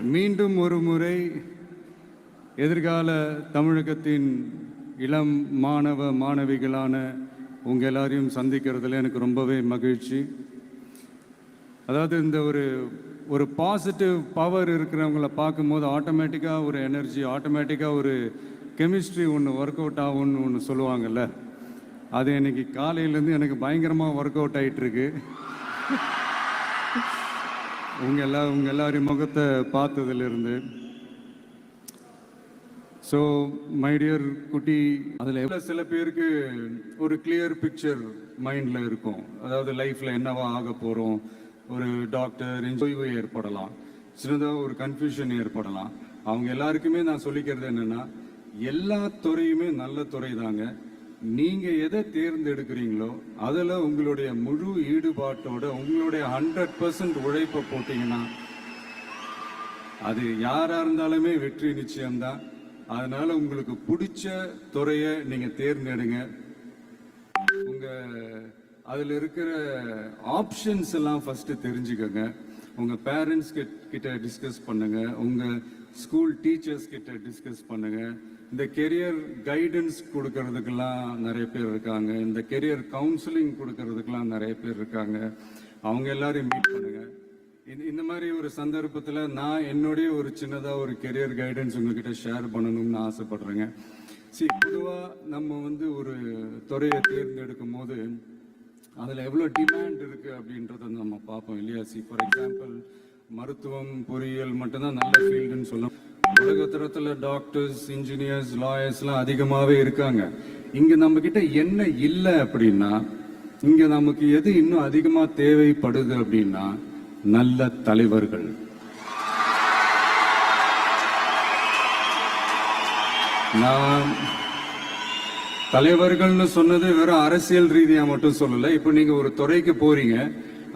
மீண்டும் ஒரு முறை எதிர்கால தமிழகத்தின் இளம் மாணவ மாணவிகளான உங்கள் எல்லாரையும் சந்திக்கிறதுல எனக்கு ரொம்பவே மகிழ்ச்சி. அதாவது இந்த ஒரு பாசிட்டிவ் பவர் இருக்கிறவங்கள பார்க்கும்போது ஆட்டோமேட்டிக்காக ஒரு எனர்ஜி, ஆட்டோமேட்டிக்காக ஒரு கெமிஸ்ட்ரி ஒர்க் அவுட் ஆகும்னு ஒன்று சொல்லுவாங்கள்ல, அது இன்னைக்கு காலையிலேருந்து எனக்கு பயங்கரமாக ஒர்க் அவுட் ஆகிட்டுருக்கு. உங்கள் எல்லாரையும் முகத்தை பார்த்ததுலேருந்து. ஸோ மை டியர் குட்டி, அதில் எவ்வளோ சில பேருக்கு ஒரு கிளியர் பிக்சர் மைண்டில் இருக்கும். அதாவது லைஃப்பில் என்னவா ஆக போகிறோம், ஒரு டாக்டர் ஓய்வு ஏற்படலாம், சின்னதாக ஒரு கன்ஃபியூஷன் ஏற்படலாம். அவங்க எல்லாருக்குமே நான் சொல்லிக்கிறது என்னென்னா, எல்லா துறையுமே நல்ல துறை தாங்க. நீங்கள் எதை தேர்ந்தெடுக்கிறீங்களோ அதில் உங்களுடைய முழு ஈடுபாட்டோட உங்களுடைய 100% உழைப்பை போட்டிங்கன்னா அது யாராக இருந்தாலுமே வெற்றி நிச்சயம்தான். அதனால உங்களுக்கு பிடிச்ச துறையை நீங்கள் தேர்ந்தெடுங்க. அதில் இருக்கிற ஆப்ஷன்ஸ் எல்லாம் ஃபஸ்ட்டு தெரிஞ்சுக்கோங்க. உங்கள் பேரண்ட்ஸ் கிட்ட டிஸ்கஸ் பண்ணுங்க, உங்கள் ஸ்கூல் டீச்சர்ஸ் கிட்ட டிஸ்கஸ் பண்ணுங்க. இந்த கெரியர் கைடன்ஸ் கொடுக்கறதுக்கெல்லாம் நிறைய பேர் இருக்காங்க, இந்த கெரியர் கவுன்சிலிங் கொடுக்கறதுக்கெல்லாம் நிறைய பேர் இருக்காங்க. அவங்க எல்லாரையும் மீட் பண்ணுங்க. இந்த மாதிரி ஒரு சந்தர்ப்பத்தில் நான் என்னுடைய ஒரு சின்னதாக ஒரு கெரியர் கைடன்ஸ் உங்ககிட்ட ஷேர் பண்ணணும்னு ஆசைப்படுறேங்க. பொதுவாக நம்ம ஒரு துறையை தேர்ந்தெடுக்கும் போது அதில் எவ்வளோ டிமாண்ட் இருக்குது அப்படின்றத நம்ம பார்ப்போம் இல்லையா. ஃபார் எக்ஸாம்பிள், மருத்துவம் பொறியியல் மட்டும்தான் நல்ல ஃபீல்டுன்னு சொல்லலாம். உலகத்தரத்தில் டாக்டர்ஸ், இன்ஜினியர்ஸ், லாயர்ஸ்லாம் அதிகமாகவே இருக்காங்க. இங்கே நம்மக்கிட்ட என்ன இல்லை அப்படின்னா, இங்கே நமக்கு எது இன்னும் அதிகமாக தேவைப்படுது அப்படின்னா நல்ல தலைவர்கள். நான் தலைவர்கள்னு சொன்னது வெறும் அரசியல் ரீதியா மட்டும் சொல்லல. இப்போ நீங்க ஒரு துறைக்கு போறீங்க,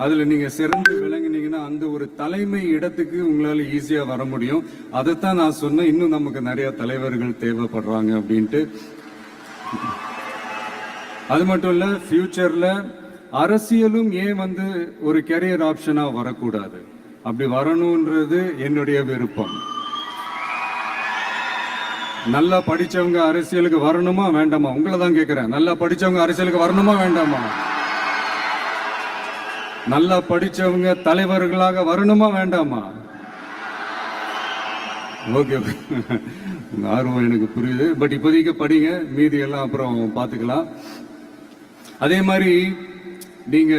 அதுல நீங்க சிறந்து விளங்குனீங்கன்னா அந்த ஒரு தலைமை இடத்துக்கு உங்களால ஈஸியா வர முடியும். அதைத்தான் நான் சொன்னேன், இன்னும் நமக்கு நிறைய தலைவர்கள் தேவைப்படுறாங்க அப்படின்ட்டு. அது மட்டும் இல்ல, ஃபியூச்சர்ல அரசியலும் ஏன் ஒரு கெரியர் ஆப்ஷனா வரக்கூடாது, அப்படி வரணும்ன்றது என்னுடைய விருப்பம். நல்லா படிச்சவங்க அரசியலுக்கு வரணுமா வேண்டாமா? உங்களை தான் கேட்கிறேன். நல்லா படிச்சவங்க அரசியலுக்கு வரணுமா வேண்டாமா? நல்லா படிச்சவங்க தலைவர்களாக வரணுமா வேண்டாமா? ஓகே, உங்க ஆர்வம் எனக்கு புரியுது. பட் இப்போதைக்கு படிங்க, மீதி எல்லாம் அப்புறம் பார்த்துக்கலாம். அதே மாதிரி நீங்க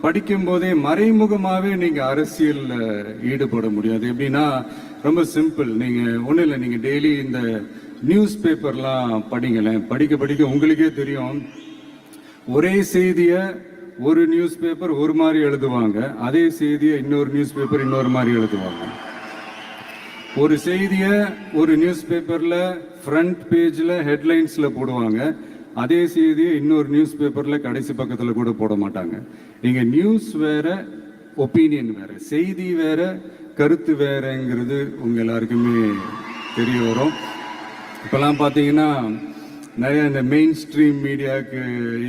படிக்கும் போதே மறைமுகமாவே நீங்க அரசியல் ஈடுபட முடியாது. எப்படின்னா ரொம்ப சிம்பிள். நீங்க ஒன்றும் இல்லை, நீங்க டெய்லி இந்த நியூஸ் பேப்பர்லாம் படிங்களேன். படிக்க படிக்க உங்களுக்கே தெரியும், ஒரே செய்தியை ஒரு நியூஸ் பேப்பர் ஒரு மாதிரி எழுதுவாங்க, அதே செய்தியை இன்னொரு நியூஸ் பேப்பர் இன்னொரு மாதிரி எழுதுவாங்க. ஒரு செய்தியை ஒரு நியூஸ் பேப்பர்ல ஃப்ரண்ட் பேஜ்ல ஹெட்லைன்ஸ்ல போடுவாங்க, அதே செய்தியை இன்னொரு நியூஸ் பேப்பர்ல கடைசி பக்கத்துல கூட போட மாட்டாங்க. நீங்க நியூஸ் வேற, ஒப்பீனியன் வேற, செய்தி வேற, கருத்து வேறங்கிறது உங்க எல்லாருக்குமே தெரிய வரும். இப்பெல்லாம் பார்த்தீங்கன்னா நிறைய இந்த மெயின் ஸ்ட்ரீம் மீடியாவுக்கு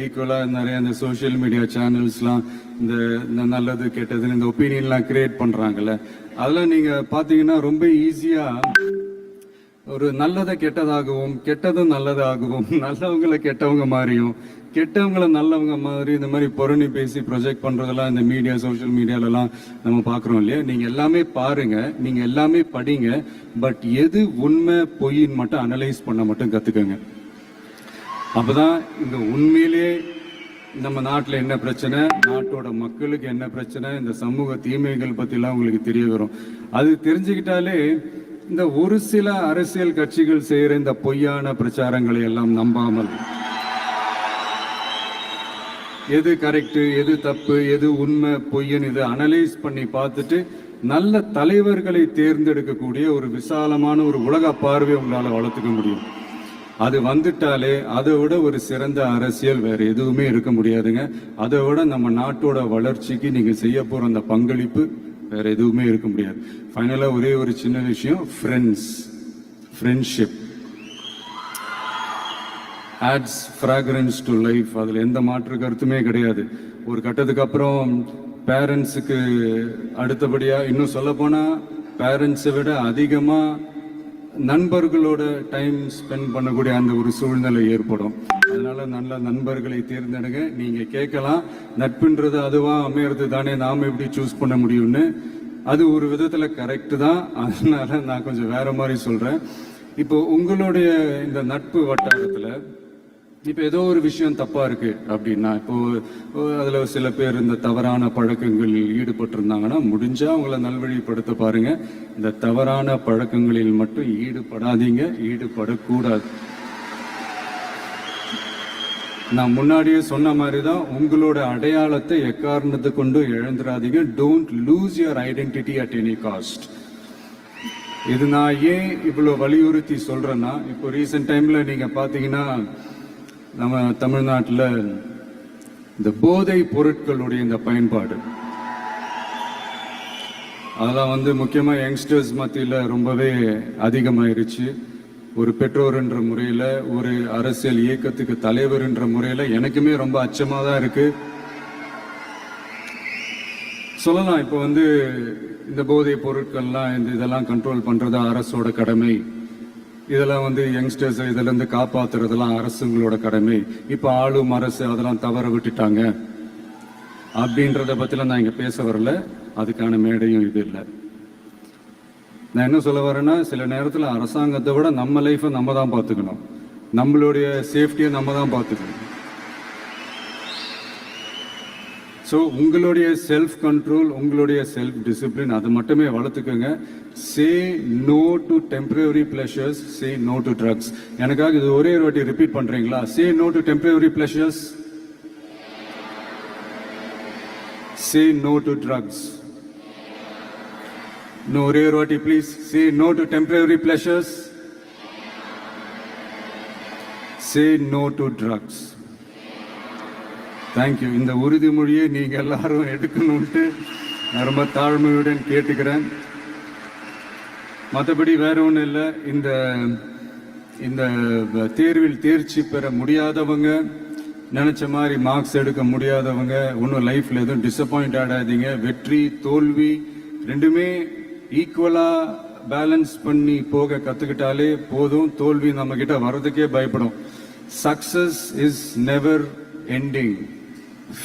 ஈக்குவலாக நிறைய இந்த சோஷியல் மீடியா சேனல்ஸ்லாம் இந்த நல்லது கெட்டதுன்னு இந்த ஒப்பீனியன்லாம் கிரியேட் பண்ணுறாங்கல்ல. அதெல்லாம் நீங்கள் பார்த்தீங்கன்னா ரொம்ப ஈஸியாக ஒரு நல்லதை கெட்டதாகவும் கெட்டதும் நல்லதாகவும் நல்லவங்களை கெட்டவங்க மாதிரியும் கெட்டவங்களை நல்லவங்க மாதிரி இந்த மாதிரி புரணி பேசி ப்ரொஜெக்ட் பண்ணுறதெல்லாம் இந்த மீடியா, சோஷியல் மீடியாலலாம் நம்ம பார்க்குறோம் இல்லையா. நீங்கள் எல்லாமே பாருங்க, நீங்கள் எல்லாமே படிங்க, பட் எது உண்மை பொய்ன்னு மட்டும் அனலைஸ் பண்ண மட்டும் கற்றுக்கங்க. அப்போதான் இந்த உண்மையிலேயே நம்ம நாட்டில் என்ன பிரச்சனை, நாட்டோட மக்களுக்கு என்ன பிரச்சனை, இந்த சமூக தீமைகள் பற்றிலாம் உங்களுக்கு தெரிய வரும். அது தெரிஞ்சுக்கிட்டாலே இந்த ஒரு சில அரசியல் கட்சிகள் செய்கிற இந்த பொய்யான பிரச்சாரங்களை எல்லாம் நம்பாமல் எது கரெக்டு, எது தப்பு, எது உண்மை பொய்யன்னு இதை அனலைஸ் பண்ணி பார்த்துட்டு நல்ல தலைவர்களை தேர்ந்தெடுக்கக்கூடிய ஒரு விசாலமான ஒரு உலக பார்வை உங்களால் வளர்த்துக்க முடியும். அது வந்துட்டாலே அதை விட ஒரு சிறந்த அரசியல் வேற எதுவுமே இருக்க முடியாதுங்க. அதை விட நம்ம நாட்டோட வளர்ச்சிக்கு நீங்க செய்ய போற அந்த பங்களிப்பு வேற எதுவுமே இருக்க முடியாது. ஃபைனலா ஒரே ஒரு சின்ன விஷயம், friendship adds fragrance to life. அதில் எந்த மாற்று கருத்துமே கிடையாது. ஒரு கட்டத்துக்கு அப்புறம் பேரண்ட்ஸுக்கு அடுத்தபடியாக இன்னும் சொல்ல போனால் பேரண்ட்ஸை விட அதிகமாக நண்பர்களோட டைம் ஸ்பெண்ட் பண்ணக்கூடிய அந்த ஒரு சூழ்நிலை ஏற்படும். அதனால நல்ல நண்பர்களை தேர்ந்தெடுங்க. நீங்க கேட்கலாம், நட்புன்றது அதுவா அமையறது தானே, நாம எப்படி சூஸ் பண்ண முடியும்னு. அது ஒரு விதத்துல கரெக்ட் தான். அதனால நான் கொஞ்சம் வேற மாதிரி சொல்றேன். இப்போ உங்களுடைய இந்த நட்பு வட்டாரத்துல இப்போ ஏதோ ஒரு விஷயம் தப்பா இருக்கு அப்படின்னா, இப்போ அதுல சில பேர் இந்த தவறான பழக்கங்களில் ஈடுபட்டிருந்தாங்கன்னா முடிஞ்சா அவங்கள நல்வழிப்படுத்த பாருங்க. இந்த தவறான பழக்கங்களில் மட்டும் ஈடுபடாதீங்க, ஈடுபடக்கூடாது. நான் முன்னாடியே சொன்ன மாதிரி தான், உங்களோட அடையாளத்தை எக்காரணத்தை கொண்டு இழந்துடாதீங்க. Don't lose your identity at any cost. இது நான் ஏன் இவ்வளவு வலியுறுத்தி சொல்றேன்னா, இப்போ ரீசெண்ட் டைம்ல நீங்க பாத்தீங்கன்னா நம்ம தமிழ்நாட்டில் இந்த போதை பொருட்களுடைய இந்த பயன்பாடு அதெல்லாம் முக்கியமாக யங்ஸ்டர்ஸ் மத்தியில் ரொம்பவே அதிகமாயிருச்சு. ஒரு பெற்றோர் என்ற முறையில், ஒரு அரசியல் இயக்கத்துக்கு தலைவர் என்ற முறையில் எனக்குமே ரொம்ப அச்சமாக தான் இருக்கு. சொல்லலாம், இப்போ இந்த போதை பொருட்கள்லாம் இதெல்லாம் கண்ட்ரோல் பண்றது அரசோட கடமை. இதெல்லாம் யங்ஸ்டர்ஸ் இதுல இருந்து காப்பாத்துறதெல்லாம் அரசுங்களோட கடமை. இப்ப ஆளும் அரசு அதெல்லாம் தவற விட்டுட்டாங்க அப்படின்றத பத்திலாம் நான் இங்க பேச வரல. அதுக்கான மேடையும் இது இல்லை. நான் என்ன சொல்ல வரேன்னா, சில நேரத்தில் அரசாங்கத்தை விட நம்ம லைஃபை நம்ம தான் பார்த்துக்கணும், நம்மளுடைய சேஃப்டியை நம்ம தான் பார்த்துக்கணும். ஸோ உங்களுடைய செல்ஃப் கண்ட்ரோல், உங்களுடைய செல்ஃப் டிசிப்ளின் அதை மட்டுமே வளர்த்துக்கோங்க. Say no to temporary pleasures, say no to drugs. எனக்காக இது ஒரே ஒரு வாட்டி ரிப்பீட் பண்றீங்களா? Say no to temporary pleasures, say no to drugs. இன்னும் ஒரே ஒரு வாட்டி please. Say no to temporary pleasures, say no to drugs. Thank you. இந்த உறுதிமொழியை நீங்க எல்லாரும் எடுக்கணும்ட்டு நான் ரொம்ப தாழ்மையுடன் கேட்டுக்கிறேன். மற்றபடி வேற ஒன்றும் இல்லை. இந்த தேர்வில் தேர்ச்சி பெற முடியாதவங்க, நினைச்ச மாதிரி மார்க்ஸ் எடுக்க முடியாதவங்க ஒன்றும் லைஃப்ல எதுவும் டிசப்பாயிண்ட் ஆடாதீங்க. வெற்றி தோல்வி ரெண்டுமே ஈக்குவலா பேலன்ஸ் பண்ணி போக கத்துக்கிட்டாலே போதும். தோல்வி நம்ம கிட்ட வர்றதுக்கே பயப்படும். Success is never ending,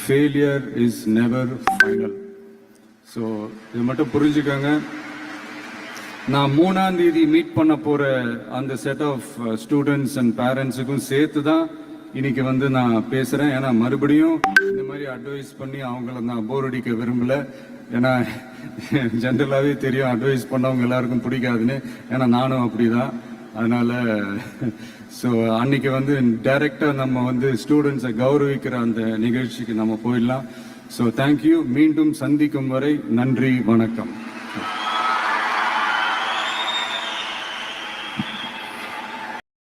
failure is never final. So இது மட்டும் புரிஞ்சுக்கோங்க. நான் 3ஆம் தேதி மீட் பண்ண போற அந்த செட் ஆஃப் ஸ்டூடெண்ட்ஸ் அண்ட் பேரண்ட்ஸுக்கும் சேர்த்து தான் இன்னைக்கு நான் பேசுறேன். ஏன்னா மறுபடியும் இந்த மாதிரி அட்வைஸ் பண்ணி அவங்கள நான் போர் அடிக்க விரும்பல. ஏன்னா ஜென்ரலாகவே தெரியும் அட்வைஸ் பண்ணவங்க எல்லாருக்கும் பிடிக்காதுன்னு. ஏன்னா நானும் அப்படிதான். அதனால ஸோ அன்னைக்கு டைரக்டா நம்ம ஸ்டூடெண்ட்ஸை கௌரவிக்கிற அந்த நிகழ்ச்சிக்கு நம்ம போயிடலாம். So thank you. மீண்டும் சந்திக்கும் வரை நன்றி, வணக்கம்.